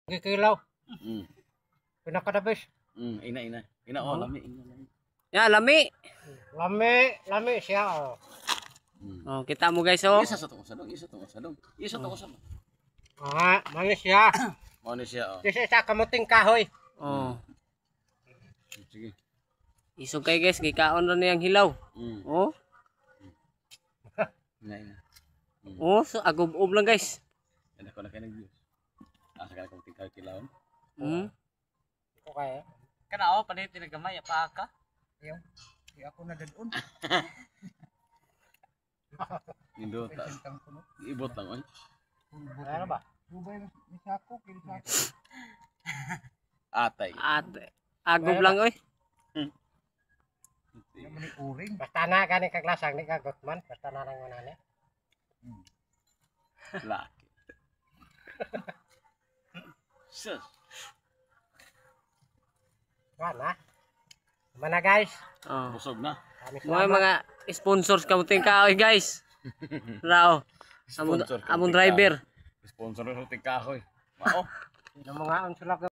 Gikilaw. Mm. Pinakadabis. Ina. Oh, lami. Ya, lami. Lami siya. Oh. Oh, kita mo guys oh. Isa to sadong. Manis siya. Mo ni siya oh. Kasi sa kamuting kahoy. Oh. Sige. Isog kay guys, gikaon ra niyang hilaw. Oh. Ina. Oh, so agob-ob lang guys. Ana ko na kay nag-views. Asa ka kung tingkal kilawon. Ito kaya. Kana o panit tinagamay pa ka. Yung. Di ako na dadun. Indot ta. Ibot lang oy. Ano ba? Ubay ni sako kini sako. Atay. At agob lang oy. Mani uring. Basta na gani kaglasang ni kagotman. Basta na lang manani. Laki. Sus. Wala. Mana guys. Oh. Busog na. Mga mga sponsors kamuting kahoy guys. Rao. Amon driver. Sponsor ng tingkahoy. Mao. Yung mga unsulak